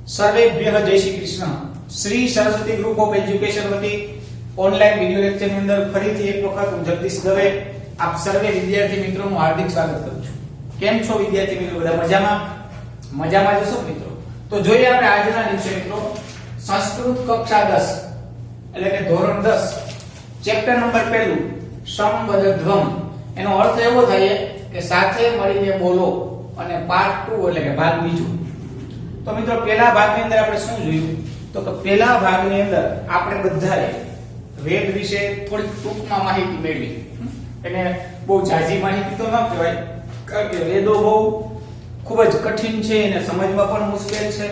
સર્વેભ્યઃ જય Shri Krishna. Shri Saraswati group of education વતી online video lecture ની અંદર ફરીથી એક વખત હું જગદીશ દવે આપ સર્વે વિદ્યાર્થી મિત્રોનું હાર્દિક સ્વાગત કરું છું। કેમ છો વિદ્યાર્થી મિત્રો? બધા મજામાં જશો મિત્રો? તો જોઈએ આપણે આજના દિવસે મિત્રો સંસ્કૃત કક્ષા 10 એટલે કે ધોરણ 10 ચેપ્ટર નંબર 1 સંબદ્ધ્વમ, એનો અર્થ એવો થાય કે સાથે મળીને બોલો, અને પાર્ટ 2 એટલે કે ભાગ બીજો। તો મિત્રો પહેલા ભાગની અંદર આપણે શું જોયું? તો પહેલા ભાગની અંદર આપણે બધાએ વેદ વિશે થોડી ટૂંકમાં માહિતી મેળવી। એને બહુ ઝાઝી માહિતી તો ન કહેવાય, કારણ કે વેદો બહુ ખૂબ જ કઠિન છે અને સમજવા પણ મુશ્કેલ છે,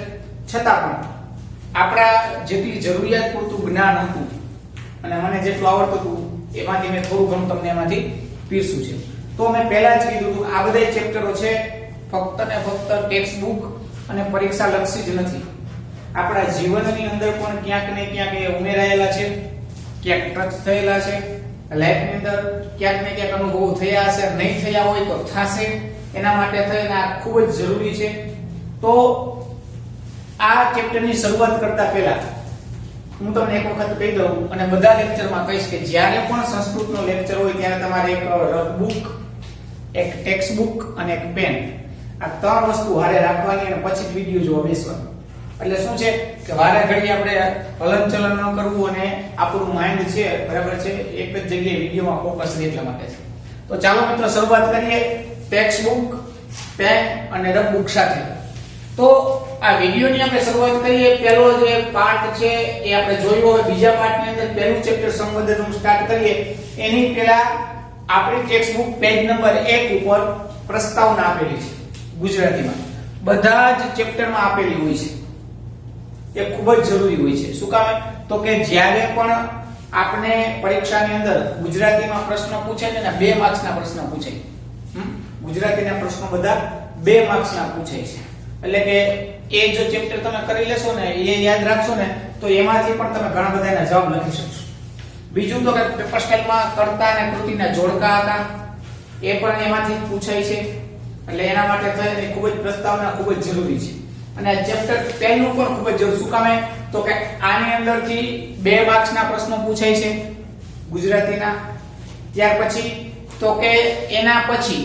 છતાં પણ આપણા જેટલી જરૂરિયાત પૂરતું જ્ઞાન હતું અને મને જેટલું આવડતું હતું એમાંથી મેં થોડું ઘણું તમને એમાંથી પીરસું છે। તો મેં પહેલા જ કીધું હતું આ બધા ચેપ્ટરો છે ફક્ત ને ફક્ત ટેક્સ્ટ બુક અને પરીક્ષા લક્ષી જ નથી, આપણા જીવનની અંદર પણ ક્યાંક ને ક્યાંક એ ઉમેરાયેલા છે, ક્યાંક ટચ થયેલા છે, લાઈફની અંદર ક્યાંક ને ક્યાંક અનુભવ થયા હશે, નહીં થયા હોય તો થશે, એના માટે થઈને આ ખૂબ જ જરૂરી છે। તો આ ચેપ્ટરની શરૂઆત કરતા પહેલા હું તમને એક વખત કહી દઉં અને બધા લેક્ચરમાં કહીશ કે જ્યારે પણ સંસ્કૃતનો લેક્ચર હોય ત્યારે તમારે એક રફ બુક, એક ટેક્સ્ટ બુક અને એક પેન, આ ત્રણ વસ્તુ હારે રાખવાની અને પછી જ વિડિયો જોવા બેસવાનું। એટલે શું છે કે વારે ઘડી આપણે હલનચલન ન કરવું અને આપણું માઇન્ડ છે બરાબર છે એક જ જગ્યાએ વિડિયોમાં ફોકસ રહે એટલા માટે છે। તો ચાલો મિત્રો શરૂઆત કરીએ ટેક્સ્ટ બુક, પેન અને રફ બુક સાથે। તો આ વિડિયોની આપણે શરૂઆત કરીએ। પહેલો જે પાર્ટ છે એ આપણે જોયો હોય, બીજા પાર્ટની અંદર પહેલું ચેપ્ટર સંબંધિત સ્ટાર્ટ કરીએ એની પહેલા આપણી ટેક્સ્ટ બુક પેજ નંબર 1 ઉપર પ્રસ્તાવના આપેલી છે ગુજરાતીમાં, બધા જ ચેપ્ટરમાં આપેલી હોય છે, એ ખૂબ જ જરૂરી હોય છે। શું કામ? તો કે જ્યારે પણ આપણે પરીક્ષાની અંદર ગુજરાતીમાં પ્રશ્ન પૂછે છે ને 2 માર્ક્સના પ્રશ્ન પૂછાય, ગુજરાતીના પ્રશ્નો બધા 2 માર્ક્સના પૂછાય છે, એટલે કે એ જો ચેપ્ટર તમે કરી લેશો ને, એ યાદ રાખશો ને, તો એમાંથી પણ તમે ઘણા બધા એના જવાબ લખી શકશો। બીજું તો કે પેપર સ્ટાઇલમાં કર્તા અને કૃતિના જોડકા હતા, એ પણ એમાંથી પૂછાય છે, એટલે એના માટે થઈને ખૂબ જ પ્રસ્તાવના ખૂબ જ જરૂરી છે। અને આ ચેપ્ટર 10 નું પણ ખૂબ જ જરૂરી। શું કામ? તો કે આની અંદરથી 2 માર્ક્સના પ્રશ્નો પૂછાય છે ગુજરાતીના, ત્યાર પછી તો કે એના પછી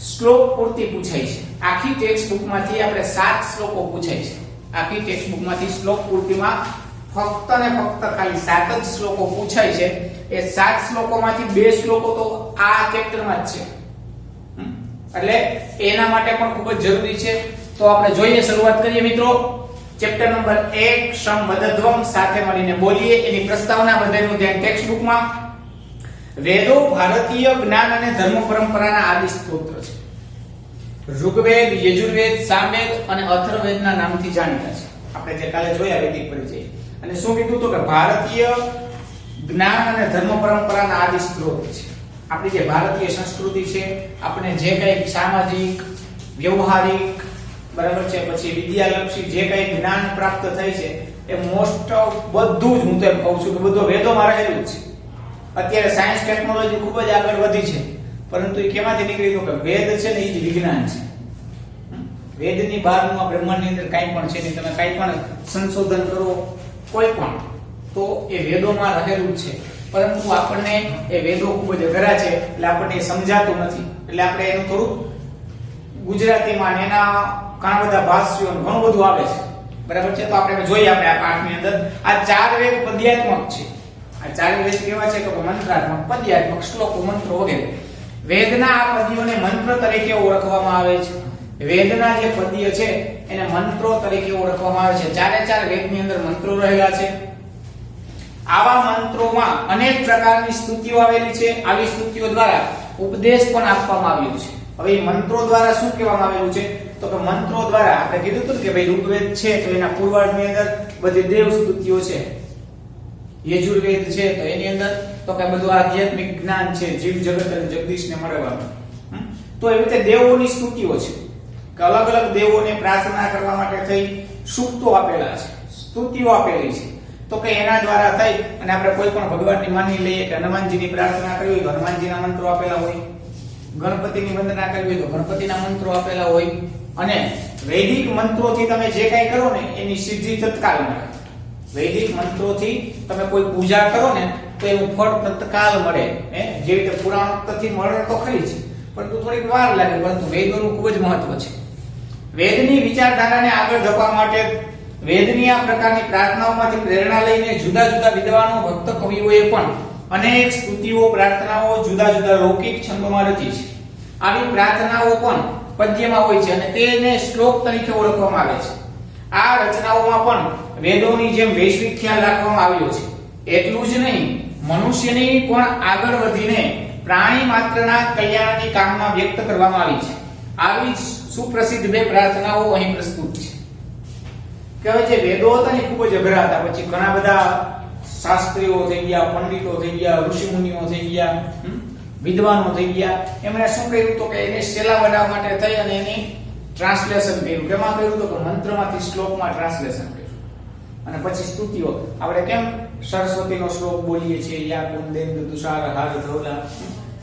શ્લોક પૂર્તિ પૂછાય છે। આખી ટેક્સ્ટ બુકમાંથી આપણે 7 શ્લોકો પૂછાય છે, આખી ટેક્સ્ટ બુકમાંથી શ્લોક પૂર્તિમાં ફક્ત ને ફક્ત ખાલી 7 જ શ્લોકો પૂછાય છે। એ 7 શ્લોકોમાંથી 2 શ્લોકો તો આ ચેપ્ટરમાં જ છે, એટલે એના માટે પણ ખૂબ જ જરૂરી છે। તો આપણે જોઈએ, શરૂઆત કરીએ મિત્રો ચેપ્ટર નંબર 1 સંબદ્ધ્વમ, સાથે મળીને બોલીએ, એની પ્રસ્તાવના બધાનું ધ્યાન ટેક્સ્ટ બુકમાં। વેદો ભારતીય જ્ઞાન અને ધર્મ પરંપરાના આદિ સ્ત્રોત છે। ઋગ્વેદ, યજુર્વેદ, સામવેદ અને અથર્વવેદના નામથી જાણીતા છે। આપણે જે કાલે જોયા વૈદિક પરિચય, અને શું કીધું તો કે ભારતીય જ્ઞાન અને ધર્મ પરંપરાના આદિ સ્ત્રોત છે। આપણી જે ભારતીય સંસ્કૃતિ છે, આપણે જે કંઈ સામાજિક, વ્યવહારિક બરાબર છે, પછી વિદ્યાલક્ષી જે કંઈ જ્ઞાન પ્રાપ્ત થાય છે એ મોસ્ટ ઓફ બધું જ હું તો એમ કહું છું કે બધું વેદોમાં રહેલું જ છે। અત્યારે સાયન્સ ટેકનોલોજી ખૂબ જ આગળ વધી છે, પરંતુ એ કેમાંથી નીકળી તો કે વેદ છે ને એ જ વિજ્ઞાન છે। વેદની બહારનું આ બ્રહ્માંડની અંદર કાંઈ પણ છે નહીં, તમે કાંઈ પણ સંશોધન કરો કોઈ પણ, તો એ વેદોમાં રહેલું જ છે, પરંતુ આપણને એ વેદો ખૂબ જ અઘરા છે એટલે આપણને એ સમજાતું નથી, એટલે આપણે એનું થોડું ગુજરાતીમાં એના ઘણા બધા ભાષ્યો ઘણું બધું આવે છે બરાબર છે। તો આપણે જોઈએ આપણે આ પાઠની અંદર આ 4 વેદ પદ્યાત્મક છે। આ 4 વેદ કેવા છે? તો મંત્રાત્મક, પદ્યાત્મક, શ્લોકો, મંત્રો વગેરે। વેદના આ પદ્યોને મંત્ર તરીકે ઓળખવામાં આવે છે। વેદના જે પદ્ય છે એને મંત્રો તરીકે ઓળખવામાં આવે છે। 4 વેદની અંદર મંત્રો રહેલા છે। આવા મંત્રોમાં અનેક પ્રકારની સ્તુતિઓ આવેલી છે। આવી સ્તુતિઓ દ્વારા ઉપદેશ પણ આપવામાં આવ્યો છે। હવે મંત્રો દ્વારા શું કહેવામાં આવેલું છે? તો કે મંત્રો દ્વારા આપણે કીધું હતું કે ભાઈ ઋગ્વેદ છે તો એના પૂર્વાર્ધની અંદર બધી દેવ સ્તુતિઓ છે, યજુર્વેદ છે તો એની અંદર તો કે બધું આધ્યાત્મિક જ્ઞાન છે, જીવ જગત અને જગદીશને મળવાનું। તો એવી રીતે દેવોની સ્તુતિઓ છે કે અલગ અલગ દેવોને પ્રાર્થના કરવા માટે થઈ સૂક્તો આપેલા છે, સ્તુતિઓ આપેલી છે। તો કે એના દ્વારા થઈ અને આપણે કોઈ પણ ભગવાનની માની લઈએ કે હનુમાનજીની પ્રાર્થના કરવી હોય તો હનુમાનજીના મંત્રો આપેલા હોય, ગણપતિની વંદના કરવી હોય તો ગણપતિના મંત્રો આપેલા હોય, અને વૈદિક મંત્રોથી તમે જે કંઈ કરો ને એની સિદ્ધિ તત્કાલ મળે. વૈદિક મંત્રોથી તમે કોઈ પૂજા કરો ને તો એનું ફળ તત્કાલ મળે. જે રીતે પુરાણોક્તથી મળે તો ખરી છે, પરંતુ થોડીક વાર લાગે, પરંતુ વેદોનું ખૂબ જ મહત્વ છે. વેદની વિચારધારાને આગળ ધપાવવા માટે વેદની આ પ્રકારની પ્રાર્થનાઓમાંથી પ્રેરણા લઈને જુદા જુદા વિદ્વાનો ભક્ત કવિઓએ પણ અનેક સ્તુતિઓ પ્રાર્થનાઓ જુદા જુદા લૌકિક છંદોમાં રચી છે. આવી પ્રાર્થનાઓ પણ પદ્યમાં હોય છે અને તેને શ્લોક તરીકે ઓળખવામાં આવે છે. આ રચનાઓમાં પણ વેદોની જેમ વૈશ્વિક ખ્યાલ રાખવામાં આવ્યો છે. એટલું જ નહીં, મનુષ્યની પણ આગળ વધીને પ્રાણી માત્રના કલ્યાણની કામના વ્યક્ત કરવામાં આવી છે. આવી જ સુપ્રસિદ્ધ બે પ્રાર્થનાઓ અહીં પ્રસ્તુત છે. કહેવાય છે વેદો હતા ને ખૂબ જ અઘરા હતા. પછી ઘણા બધા શાસ્ત્રીઓ થઈ ગયા, પંડિતો થઈ ગયા, ઋષિ મુનિઓ થઈ ગયા, વિદ્વાનો થઈ ગયા. એમણે શું કર્યું તો કે એને સહેલા બનાવવા માટે થઈ અને એની ટ્રાન્સલેશન કર્યું. કેમાં કર્યું તો કે મંત્રમાંથી શ્લોકમાં ટ્રાન્સલેશન કર્યું. અને પછી સ્તુતિઓ આપણે કેમ સરસ્વતીનો શ્લોક બોલીએ છીએ, યા કુંદેન્દુ તુષાર હાર ધવલા,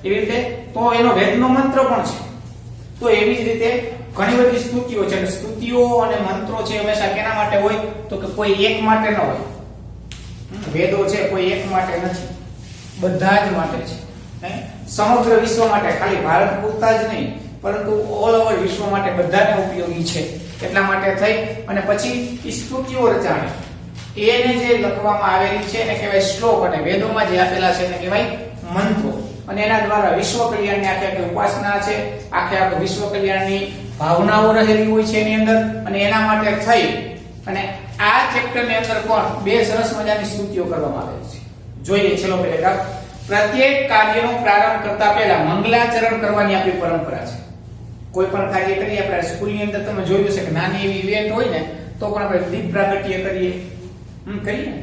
એવી રીતે તો એનો વેદનો મંત્ર પણ છે. તો એવી જ રીતે ઘણી બધી સ્તુતિઓ છે. અને સ્તુતિઓ અને મંત્રો છે હંમેશા કેના માટે હોય તો કે કોઈ એક માટે ન હોય. વેદો છે કોઈ એક માટે નથી, બધા જ માટે છે. સમગ્ર વિશ્વ માટે, ખાલી ભારત પૂરતા જ નહીં પરંતુ ઓલ ઓવર વિશ્વ માટે બધાને ઉપયોગી છે. એટલા માટે થઈ અને પછી સ્તુતિઓ રચાણી એને જે લખવામાં આવેલી છે એને કહેવાય શ્લોક, અને વેદોમાં જે આપેલા છે એને કહેવાય મંત્રો. અને એના દ્વારા વિશ્વ કલ્યાણની આખી ઉપાસના છે, આખે વિશ્વ કલ્યાણની ભાવનાઓ રહેલી હોય છે એની અંદર. અને એના માટે થઈ અને આ ચેપ્ટરની અંદર પણ બે સરસ મજાની સ્તુતિઓ કરવામાં આવેલી છે. જોઈએ ચલો પેરેગ્રાફ. પ્રત્યેક કાર્યનો પ્રારંભ કરતા પહેલા મંગલાચરણ કરવાની આપણી પરંપરા છે. કોઈ પણ કાર્ય કરીએ, આપણે સ્કૂલની અંદર તમે જોયું હશે કે નાની એવી ઇવેન્ટ હોય ને તો પણ આપણે દીપ પ્રાગટ્ય કરીએ, કરીએ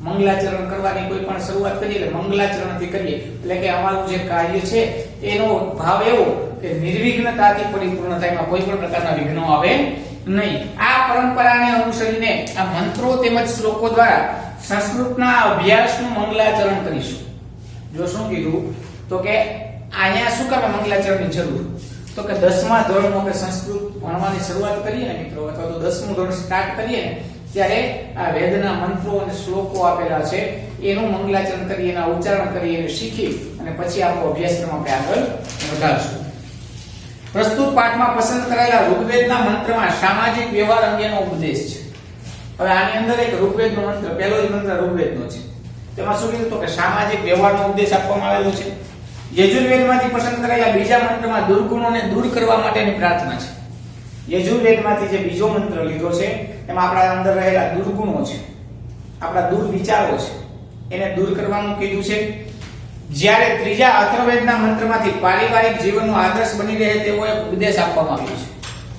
મંગલાચરણ કરવાની કોઈ પણ શરૂઆત કરીએ એટલે મંગલાચરણથી કરીએ. એટલે કે અમારું જે કાર્ય છે એનો ભાવ એવો કે નિર્વિઘ્નતાથી પરિપૂર્ણ થાય, એમાં કોઈ પણ પ્રકારના વિઘ્નો આવે નહીં. આ પરંપરાને અનુસરીને આ મંત્રો તેમજ શ્લોકો દ્વારા સંસ્કૃતના અભ્યાસનું મંગલાચરણ કરીશું. જો શું કીધું તો કે અહીંયા શું કામ મંગલાચરણની જરૂર તો કે 10મા ધોરણમાં આપણે સંસ્કૃત ભણવાની શરૂઆત કરીએ ને મિત્રો, અથવા તો 10મું ધોરણ સ્ટાર્ટ કરીએ ને ત્યારે આ વેદના મંત્રો અને શ્લોકો આપેલા છે એનું મંગલાચરણ કરી, એના ઉચ્ચારણ કરી, એને શીખી અને પછી આપણો અભ્યાસક્રમ આપણે આગળ વધારશું. પ્રસ્તુત પાઠમાં પસંદ કરાયેલા ઋગ્વેદના મંત્રમાં સામાજિક વ્યવહાર અંગેનો ઉપદેશ છે. હવે આની અંદર એક ઋગ્વેદનો મંત્ર, પહેલો જ મંત્ર ઋગ્વેદનો છે. તેમાં શું કીધું તો કે સામાજિક વ્યવહારનો ઉપદેશ આપવામાં આવેલો છે. યજુર્વેદમાંથી પસંદ કરાયેલા બીજા મંત્રમાં દુર્ગુણોને દૂર કરવા માટેની પ્રાર્થના છે. યજુર્વેદમાંથી જે બીજો મંત્ર લીધો છે એમાં આપણા અંદર રહેલા દુર્ગુણો છે, આપણા દુર્વિચારો છે, એને દૂર કરવાનું કીધું છે. જ્યારે ત્રીજા અથર્વવેદના મંત્રમાંથી પારિવારિક જીવનનો આદર્શ બની રહે તેવો એક ઉપદેશ આપવામાં આવ્યો છે.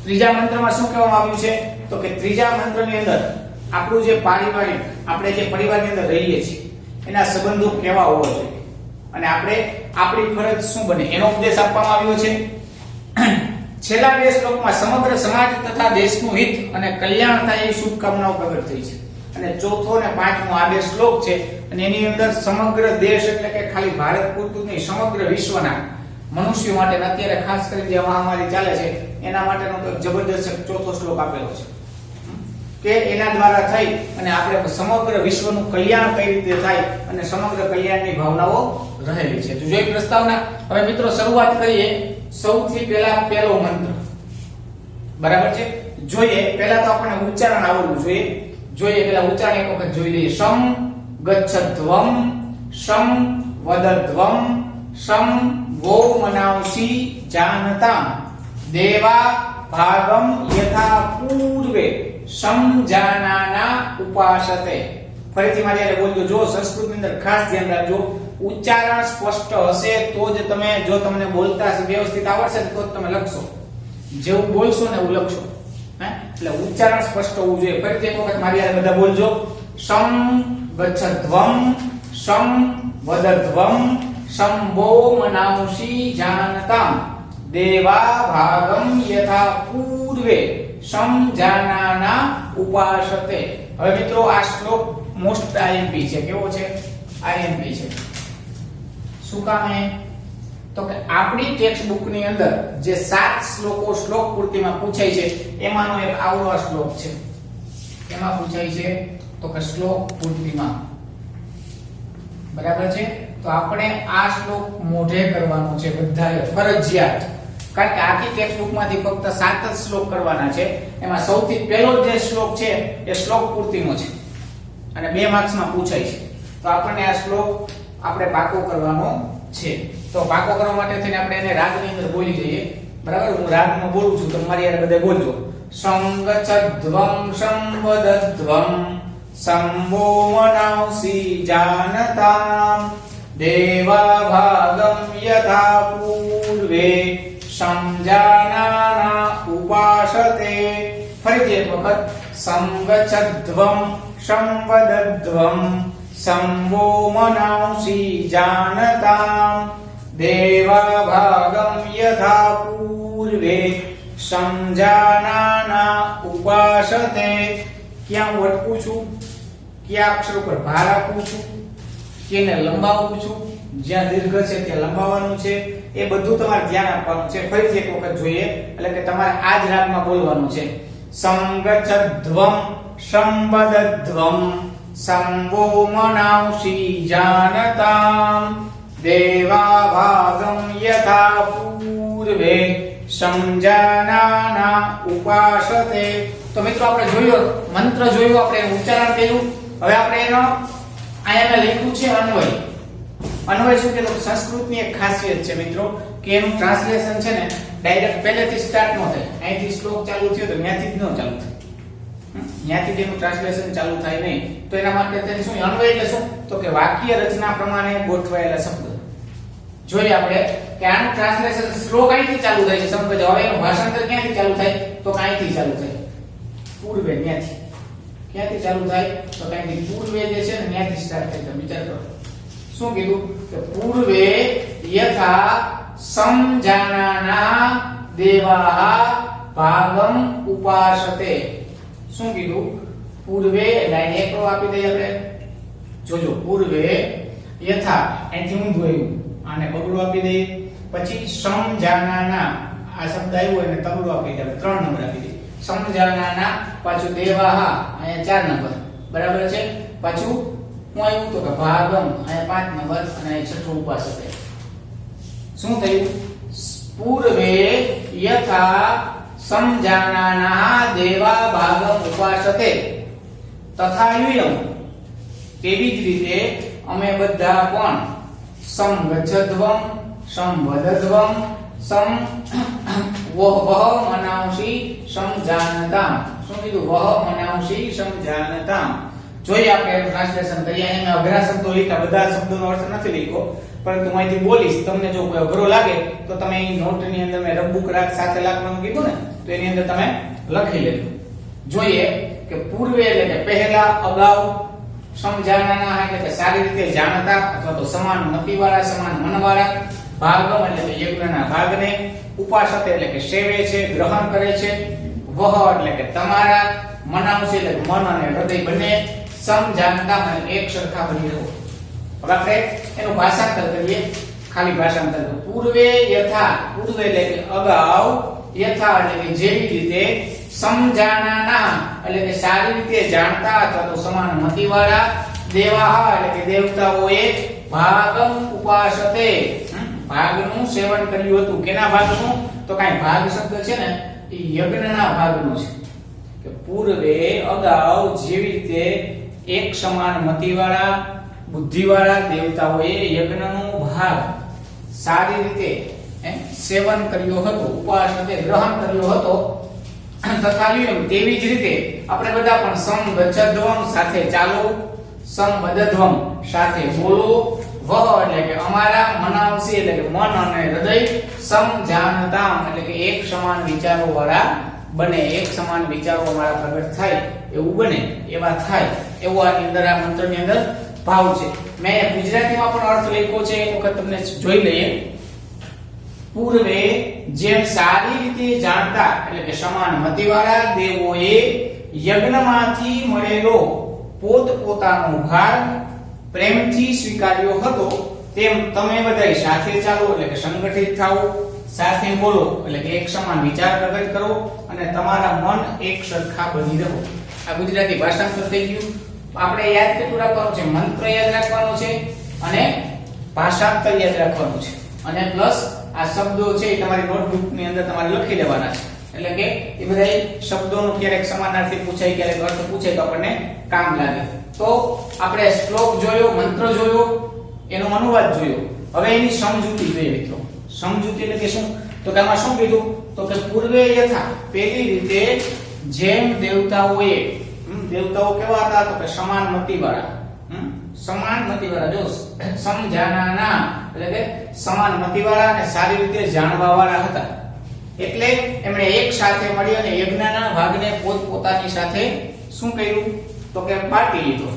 ત્રીજા મંત્રમાં શું કહેવામાં આવ્યું છે તો કે ત્રીજા મંત્રની અંદર આપણું જે પારિવારિક, આપણે જે પરિવારની અંદર રહીએ છીએ એના સંબંધો કેવા હોવા જોઈએ અને આપણે આપણી ફરજ શું બને એનો ઉપદેશ આપવામાં આવ્યો છે. છેલ્લા બે શ્લોકમાં સમગ્ર સમાજ તથા દેશનું હિત અને કલ્યાણ થાય એવી શુભકામનાઓ પ્રગટ થઈ છે. અને ચોથો અને પાંચમો આ બે શ્લોક છે અને એની અંદર સમગ્ર દેશ એટલે કે ખાલી ભારત પૂરતું નહીં, સમગ્ર વિશ્વના મનુષ્યો માટે અત્યારે ખાસ કરીને જે મહામારી ચાલે છે એના માટેનો તો જબરદસ્ત ચોથો શ્લોક આપેલો છે કે એના દ્વારા થઈ અને આપણે સમગ્ર વિશ્વનું કલ્યાણ કઈ રીતે થાય અને સમગ્ર કલ્યાણની ભાવનાઓ રહેલી છે. તો જોઈ પ્રસ્તાવના. હવે મિત્રો શરૂઆત કરીએ. સૌથી પહેલા પહેલો મંત્ર, બરાબર છે. જોઈએ પહેલા તો આપણે ઉચ્ચારણ આવડવું જોઈએ. પહેલા ઉચ્ચારણ એક વખત જોઈ લઈએ. સમ ગચ્છધ્વમ સમ વદધ્વમ સમ વો મનાંસી જાનતામ દેવા ભાગમ યથા પૂર્વે સમજાનાના ઉપાસતે. ફરીથી મારે જ્યારે બોલજો, જો સંસ્કૃતની અંદર ખાસ ધ્યાન રાખજો, ઉચ્ચારણ સ્પષ્ટ હશે તો જ તમે, જો તમને બોલતા વ્યવસ્થિત આવડશે તો જ તમે લખશો. જેવું બોલશો ને એવું લખશો. એટલે ઉચ્ચારણ સ્પષ્ટ હોવું જોઈએ. ફરીથી એક વખત મારી સાથે બધા બોલજો. સમ ગચ્છધ્વમ સમ વદધ્વમ સંભો મનાંસી જાનતામ દેવા ભાગમ યથા પૂર્વે સમજાનાના ઉપાસતે. હવે મિત્રો આ શ્લોક મોસ્ટ આઈએમપી છે. કેવો છે? આઈએમપી છે. શું કામ? તો કે આપણી ટેક્સ્ટ બુક ની અંદર જે 7 શ્લોકો શ્લોક પૂર્તિમાં પૂછાય છે એમાંનો એક આવડો શ્લોક છે. એમાં પૂછાય છે તો કે શ્લોક પૂર્તિમાં. બરાબર છે. તો આપણે આ શ્લોક મોઢે કરવાનો છે બધાએ ફરજિયાત. કારણ કે આખી ટેક્સ્ટ બુક માંથી ફક્ત 7 જ શ્લોક કરવાના છે. એમાં સૌથી પહેલો જે શ્લોક છે એ શ્લોક પૂર્તિનો છે અને 2 માર્ક્સમાં પૂછાય છે. તો આપણને આ શ્લોક આપણે પાકો કરવાનો છે. તો પાકો કરવા માટે થઈને આપણે એને રાગની અંદર બોલી જઈએ. બરાબર. હું રાગમાં બોલું છું તો મારી યાર બધા બોલજો. સંગચદ્વમ સંવદદ્વમ સંવો મનાંસી જાનતામ દેવા ભાગમ યથા પૂર્વે સંજાનાના ઉપાસતે. ફરીથી એક વખત. સંગચદ્વમ સંવદદ્વમ સંવો મનાંસી જાનતામ દેવા ભાગમ યથા પૂર્વે સંજાનાના ઉપાસતે. ક્યાં હું અટકું છું, કયા અક્ષર ઉપર ભાર આપું છું, કેને લંબાવું છું, જ્યાં દીર્ઘ છે ત્યાં લંબાવવાનું છે, એ બધું તમારે ધ્યાન આપવાનું છે. ફરીથી એક વખત જોઈએ એટલે કે તમારે આ જ રાગમાં બોલવાનું છે. સંગચદ્વમ સંવદદ્વમ સંવો મનાંસી જાનતામ દેવા ભાગમ યથા પૂર્વે સંજાનાના ઉપાસતે. તો મિત્રો આપણે જોયો મંત્ર જોયો, આપણે ઉચ્ચારણ કર્યું. હવે આપણે એનો અહીંયા મેં લખ્યું છે અન્વય. અન્વય શું કે સંસ્કૃતની એક ખાસિયત છે મિત્રો કે એનું ટ્રાન્સલેશન છે ને ડાયરેક્ટ પહેલેથી સ્ટાર્ટ ન થાય. અહીંથી શ્લોક ચાલુ થયો તો ત્યાંથી જ ન ચાલુ થાય. ત્યાંથી તેનું ટ્રાન્સલેશન ચાલુ થાય નહીં. તો એના માટે તેને શું અન્વય એટલે શું તો કે વાક્ય રચના પ્રમાણે ગોઠવાયેલા શબ્દ. જોઈએ આપણે કે આનું ટ્રાન્સલેશન શ્લોક અહીંથી ચાલુ થાય છે સમજો. હવે એનું ભાષાંતર ક્યાંથી ચાલુ થાય તો અહીંથી ચાલુ થાય. પૂર્વે ત્યાંથી. ક્યાંથી ચાલુ થાય તો અહીંથી પૂર્વે જે છે ને ત્યાંથી સ્ટાર્ટ થાય. તમે વિચાર કરો શું કીધું કે પૂર્વે યથા સમજાનાના દેવાહ ભાગમ ઉપાસતે. શું કીધું પૂર્વે લાઈન એકડો આપી દઈએ આપણે. જોજો પૂર્વે યથા અહીંથી ઊંધું આવ્યું આને બગડું આપી દઈએ. પછી સમજાનાના આ શબ્દ આવ્યો એને તગડું આપી દે. 3 નંબર આપી દે. સમજાનાના પાછું દેવાહ અહીંયા 4 નંબર. બરાબર છે. પાછું હું આવ્યું તો કે ભાગમ અહીંયા 5 નંબર અને છઠ્ઠું ઉપાસતે. શું થયું પૂર્વે યથા સમજાનાના દેવા ભાગમ ઉપાસતે તથા યુયમ. તેવી જ રીતે અમે બધા પણ સંગચ્છદ્વમ સંવદદ્વમ સમ વહ મનાંસી સમજાનતામ. શું કીધું વહ મનાંસી સમજાનતામ. જોઈએ આપણે ટ્રાન્સલેશન કરીએ. અહીંયા મેં અઘરા શબ્દો લખ્યા. બધા શબ્દોનો અર્થ નથી લખ્યો પરંતુ હું અહીંથી બોલીશ. તમને જો કોઈ અઘરો લાગે તો તમે અહીં નોટની અંદર મેં રબુક રાગ સાથે લખવાનું કીધું ને તો એની અંદર તમે લખી લેજો. જોઈએ કે પૂર્વે એટલે કે પહેલા, અગાઉ, સમજાનાના એટલે કે સારી રીતે જાણતા અથવા તો સમાન મતિવાળા, સમાન મનવાળા, ભાગમ એટલે કે યજ્ઞના ભાગને, ઉપાસતે એટલે કે સેવે છે, ગ્રહણ કરે છે, વહ એટલે કે તમારા, મનાંસી એટલે મન અને હૃદય બંને, સમજાનતા અને એક સરખા બની રહો. હવે આપણે એનું ભાષાંતર કરીએ. ખાલી ભાષાંતર. પૂર્વે યથા પૂર્વે એટલે કે અગાઉ, યથા એટલે કે જેવી રીતે, સમજાનાના એટલે કે સારી રીતે જાણતા અથવા તો સમાન મતિવાળા, દેવાહ એટલે કે દેવતાઓએ, ભાગમ ઉપાસતે ભાગનું સેવન કર્યું હતું. કેના ભાગનું તો કાઈ ભાગ શબ્દ છે ને એ યજ્ઞના ભાગનો છે. કે પૂર્વે અગાઉ જેવી રીતે એક સમાન મતિવાળા, બુદ્ધિવાળા દેવતાઓએ યજ્ઞનો ભાગ સારી રીતે સેવન કર્યો હતો, ઉપાસતે ગ્રહણ કર્યો હતો. તથા તેવી જ રીતે આપણે બધા પણ સંગચ્છદ્વમ સાથે ચાલો, સંવદદ્વમ સાથે બોલો, વહ એટલે કે અમારા, મનાંસી એટલે કે મન અને હૃદય, સમજાનતામ એટલે કે એક સમાન વિચારો વાળા બને, એક સમાન વિચારો વાળા પ્રગટ થાય એવું બને, એવા થાય એવો આની અંદર આ મંત્રની અંદર ભાવ છે. મેં ગુજરાતીમાં પણ અર્થ લખ્યો છે એક વખત તમને જોઈ લઈએ. પૂર્વે જેમ સારી રીતે જાણતા એટલે કે સમાન મતિવાળા દેવોએ યજ્ઞમાંથી મળેલો પોતપોતાનો ભાગ પ્રેમથી સ્વીકાર્યો હતો તેમ તમે બધાય સાથે ચાલો એટલે કે સંગઠિત થાઓ, સાથે બોલો એટલે કે એક સમાન વિચાર પ્રગટ કરો અને તમારા મન એક સરખા બની રહો. આ ગુજરાતી ભાષાંતર થઈ ગયું. આપણે યાદ કેટલું રાખવાનું છે? મંત્ર યાદ રાખવાનો છે અને ભાષાંતર યાદ રાખવાનું છે અને પ્લસ આ શબ્દો છે એ તમારી નોટબુક ની અંદર તમારે લખી લેવાના છે. એટલે કે એ બધા શબ્દોનો ક્યારેક સમાનાર્થી પૂછાય, ક્યારેક અર્થ પૂછે તો આપણને કામ લાગે. તો આપણે શ્લોક જોયો, મંત્ર જોયો, એનો અનુવાદ જોયો. હવે એની સમજૂતી જોઈએ મિત્રો. સમજૂતી એટલે કે શું? તો કે આમાં શું કીધું? તો કે પૂર્વે યથા, પેલી રીતે જેમ દેવતાઓએ, દેવતાઓ કેવા હતા? તો કે સમાન મતિવાળા, સમાન મતિવાળા. જો સમજાનાના એટલે કે સમાન મતિવાળા અને સારી રીતે જાણવાવાળા હતા. એટલે એમણે એક સાથે મળી અને યજ્ઞના ભાગને પોતપોતાની સાથે શું કર્યું? તો કે બાંટી લીધો.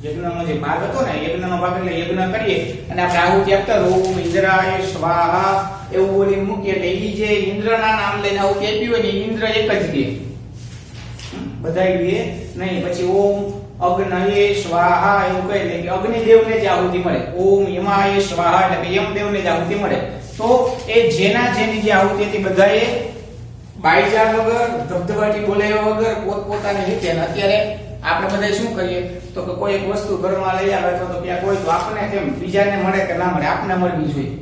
યજ્ઞનો જે ભાગ હતો ને, યજ્ઞનો ભાગ એટલે યજ્ઞ કરીએ અને આપણે આહુતિ આપતા ઓમ ઇન્દ્રાય સ્વાહા એવું બોલી મૂકીએ એટલે ઈ જે ઇન્દ્રના નામ લઈને આહુતિ આપી હોય ને, ઇન્દ્ર એક જ દે, બધાય દે નહીં. પછી ઓમ અગ્નયે સ્વાહા એવું કહે એટલે કે અગ્નિદેવને જ આહુતિ મળે. ઓમ યમાય સ્વાહા એટલે કે યમદેવને જ આહુતિ મળે. તો એ જેના જેની જે આહુતિ હતી બધાએ બાઈજા વગર, ધબધબાટી બોલાવ્યા વગર પોતપોતાની રીતે. અત્યારે આપણે બધા શું કરીએ? તો કે કોઈ એક વસ્તુ ઘરમાં લઈ આવે અથવા તો ક્યાં કોઈ, તો આપણે કેમ બીજાને મળે કે ના મળે, આપણે મળવી જોઈએ.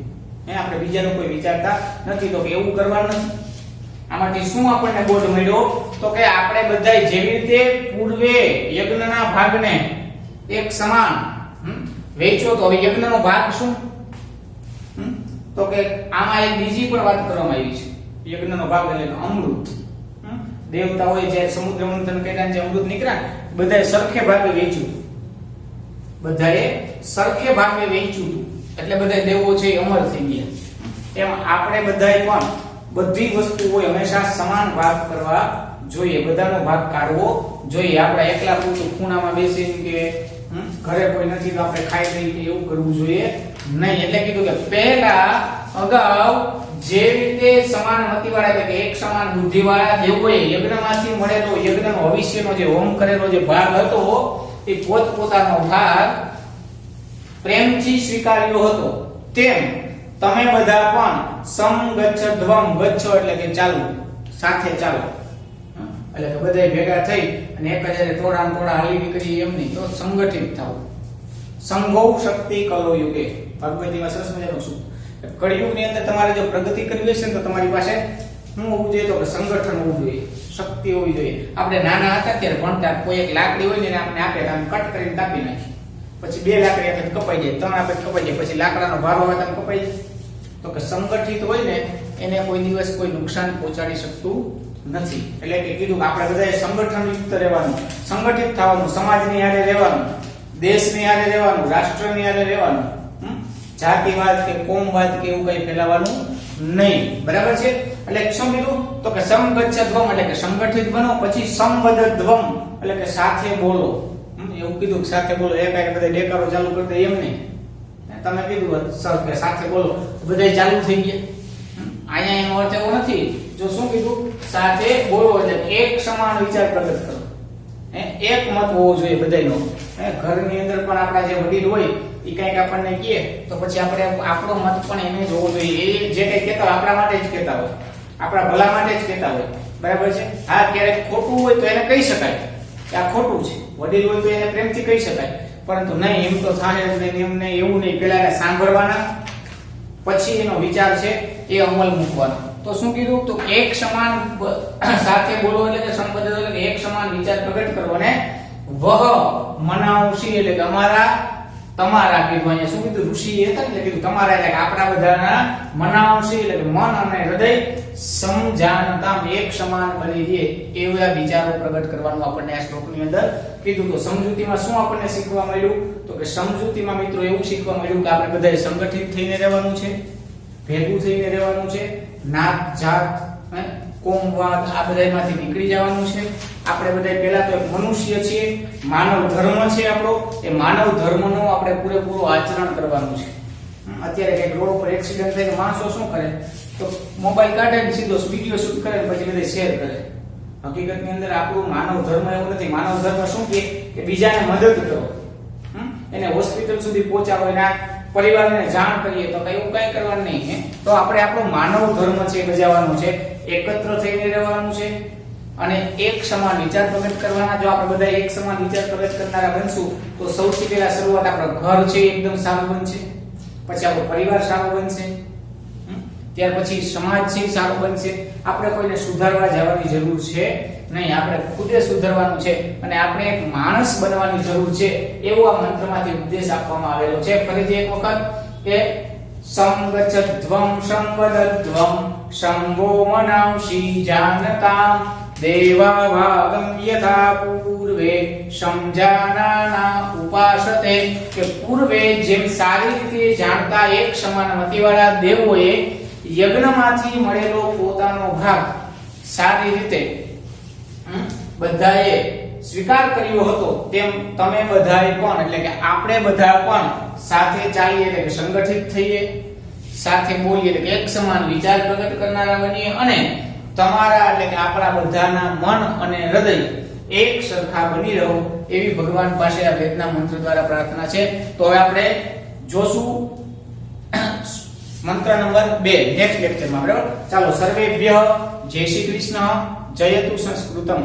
આપણે બીજાનું કોઈ વિચારતા નથી. તો કે એવું કરવાનું નથી. આમાંથી શું આપણને બોધ મળ્યો? તો કે આપણે બધાય જેવી રીતે પૂર્વે યજ્ઞના ભાગને એક સમાન વેચો, તો હવે યજ્ઞનો ભાગ શું? તો કે આમાં એક બીજી પણ વાત કરવામાં આવી છે. યજ્ઞનો ભાગ એટલે અમૃત. દેવતાઓએ જે સમુદ્ર મંથન કર્યા જે અમૃત નીકળ્યા, બધાએ સરખે ભાગે વેચ્યું. બધાએ સરખે ભાગે વેચ્યું એટલે બધા દેવો છે એ અમર થઈ ગયા. એમ આપણે બધાએ પણ બધી વસ્તુઓ હંમેશા સમાન ભાગ કરવા જોઈએ, બધાનો ભાગ કાઢવો જોઈએ. આપણે એકલા પૂરતું ખૂણામાં બેસીને કે ઘરે કોઈ નથી તો આપણે ખાઈ લઈએ કે એવું કરવું જોઈએ નહીં. એટલે કીધું કે પહેલા અગાઉ જે રીતે સમાન મતિવાળા એટલે કે એક સમાન બુદ્ધિવાળા દેવોએ યજ્ઞમાંથી મળેલો યજ્ઞનો ભવિષ્યનો જે હોમ કરેલો જે ભાગ હતો એ પોતપોતાનો ભાગ પ્રેમથી સ્વીકાર્યો હતો, તેમ તમે બધા પણ સમગચ્છધ્વમ, ગચ્છ એટલે કે ચાલો, સાથે ચાલો. એટલે કે બધા ભેગા થઈ અને એક હજારે તોડા હાલી નીકળી એમ નહીં, તો સંગઠિત થાવ. સંઘો શક્તિ કલો યુગે, ભગવતીમાં સરસ મજાનું શું કળિયુગની અંદર તમારે જો પ્રગતિ કરવી હશે ને તો તમારી પાસે શું હોવું જોઈએ? તો કે સંગઠન હોવું જોઈએ, શક્તિ હોવી જોઈએ. આપણે નાના હતા ત્યારે ભણતા, કોઈ એક લાકડી હોય ને આપણે આપે તો કટ કરીને કાપી નાખી, પછી 2 લાકડી આપણે કપાઈ જાય, 3 આપણે કપાઈ જાય, પછી લાકડાનો ભારો હોય તો કપાઈ જાય. તો કે સંગઠિત હોય ને એને કોઈ દિવસ કોઈ નુકસાન પહોંચાડી શકતું નથી. એટલે કે કીધું આપણે બધાએ સંગઠન યુક્ત રહેવાનું, સંગઠિત થવાનું, સમાજની હારે રહેવાનું, દેશની હારે રહેવાનું, રાષ્ટ્રની હારે રહેવાનું, જાતિવાદ કે કોમવાદ કે એવું કઈ ફેલાવવાનું નહીં. બરાબર છે? એટલે શું કીધું? તો કે સમગચ્છધ્વમ એટલે કે સંગઠિત બનો. પછી સમવદધ્વમ એટલે કે સાથે બોલો. એવું કીધું કે સાથે બોલો. એકારે બધા ડેકારો ચાલુ કરી દે એમ નહીં. તમે કીધું સર કે સાથે બોલો, બધા ચાલુ થઈ ગયા. અહીંયા એનો અર્થ એવો નથી. જો શું કીધું? સાથે બોલો એટલે એક સમાન વિચાર પ્રગટ કરો. એક મત હોવો જોઈએ બધાયનો. ઘરની અંદર પણ આપણા જે વડીલ હોય એ કંઈક આપણને કહે તો પછી આપણે આપણો મત પણ એને જ હોવો જોઈએ. એ જે કંઈ કહેતા હોય આપણા માટે જ કહેતા હોય, આપણા ભલા માટે જ કહેતા હોય. બરાબર છે? હા, ક્યારેક ખોટું હોય તો એને કહી શકાય કે આ ખોટું છે. વડીલ હોય તો એને પ્રેમથી કહી શકાય. પરંતુ નહીં, એમ તો થાય જ નહીં, એમ નહીં, એવું નહીં. પહેલા એને સાંભળવાના, પછી એનો વિચાર છે એ અમલ મૂકવાનો. તો શું કીધું? તો એક સમાન સાથે બોલો એટલે કે સંબંધ એટલે કે એક સમાન વિચાર પ્રગટ કરો અને વહ મનાવશી એટલે કે અમારા તમારા કીધું. અહીંયા શું કીધું? ઋષિ હતા એટલે કીધું તમારા એટલે કે આપણા બધાના મનાવશી એટલે કે મન અને હૃદય સમજાનતામ એક સમાન બની રહે એવા વિચારો પ્રગટ કરવાનું આપણને આ શ્લોકની અંદર કીધું. તો સમજૂતીમાં શું આપણને શીખવા મળ્યું? તો કે સમજૂતીમાં મિત્રો એવું શીખવા મળ્યું કે આપણે બધાએ સંગઠિત થઈને રહેવાનું છે, ભેગું થઈને રહેવાનું છે, નાત જાત કોમવાદ આ બધામાંથી નીકળી જવાનું છે. આપણે બધા પહેલા તો એક મનુષ્ય છીએ, માનવ ધર્મ છે આપણો, એ માનવ ધર્મનો આપણે પૂરેપૂરું આચરણ કરવાનું છે. અત્યારે કઈક રોડ પર એક્સિડન્ટ થાય તો માણસો શું કરે? તો મોબાઈલ કાઢે ને સીધો વિડિયો શૂટ કરે પછી બધે શેર કરે. હકીકતની અંદર આપણું માનવ ધર્મ એવું નથી. માનવ ધર્મ શું કે બીજાને મદદ કરો, એને હોસ્પિટલ સુધી પહોંચાડો, એના પરિવારને જાણ કરીએ તો કઈ એવું કઈ કરવાનું નહીં હે તો આપણે આપણો માનવ ધર્મ છે બજાવવાનો છે એકત્ર થઈને રહેવાનું છે અને એક સમાન વિચાર પ્રગટ કરવાના જો આપણે બધા એક સમાન વિચાર પ્રગટ કરનારા બનશું તો સૌથી પહેલા શરૂઆત આપણું ઘર છે એકદમ સારું બનશે પછી આપણો પરિવાર સારો બનશે ત્યાર પછી સમાજ છે સારો બનશે આપણે કોઈને સુધારવા જવાની જરૂર છે નહીં આપણે ખુદે સુધારવાનું છે અને આપણે એક માણસ બનવાની જરૂર છે એવો આ મંત્રમાંથી ઉપદેશ આપવામાં આવેલો છે ફરીથી એક વખત કે સંગચ્છધ્વં સંવદધ્વં શંભો મનાંસી જાનતામ દેવાભાગમ યથા પૂર્વે સમજાનાના ઉપાસતે કે પૂર્વે જેમ સારી રીતે જાણતા એક સમાન મતિવાળા દેવોએ યજ્ઞમાંથી મળેલો પોતાનો ભાગ સારી રીતે બધાએ સ્વીકાર કર્યો હતો તેમ તમે બધાએ પણ એટલે કે આપણે બધા પણ સાથે ચાલીએ એટલે કે સંગઠિત થઈએ સાથે બોલીએ એટલે કે એક સમાન વિચાર પ્રગટ કરનારા બનીએ અને તમારા એટલે કે આપણા બધાના મન અને હૃદય એક સરખા બની રહો એવી ભગવાન પાસે આ વેદના મંત્ર દ્વારા પ્રાર્થના છે તો હવે આપણે જોશું મંત્ર નંબર 2 નેક્સ્ટ લેક્ચરમાં બરાબર ચાલો સર્વેભ્ય જય શ્રી કૃષ્ણ જયતુ સંસ્કૃતમ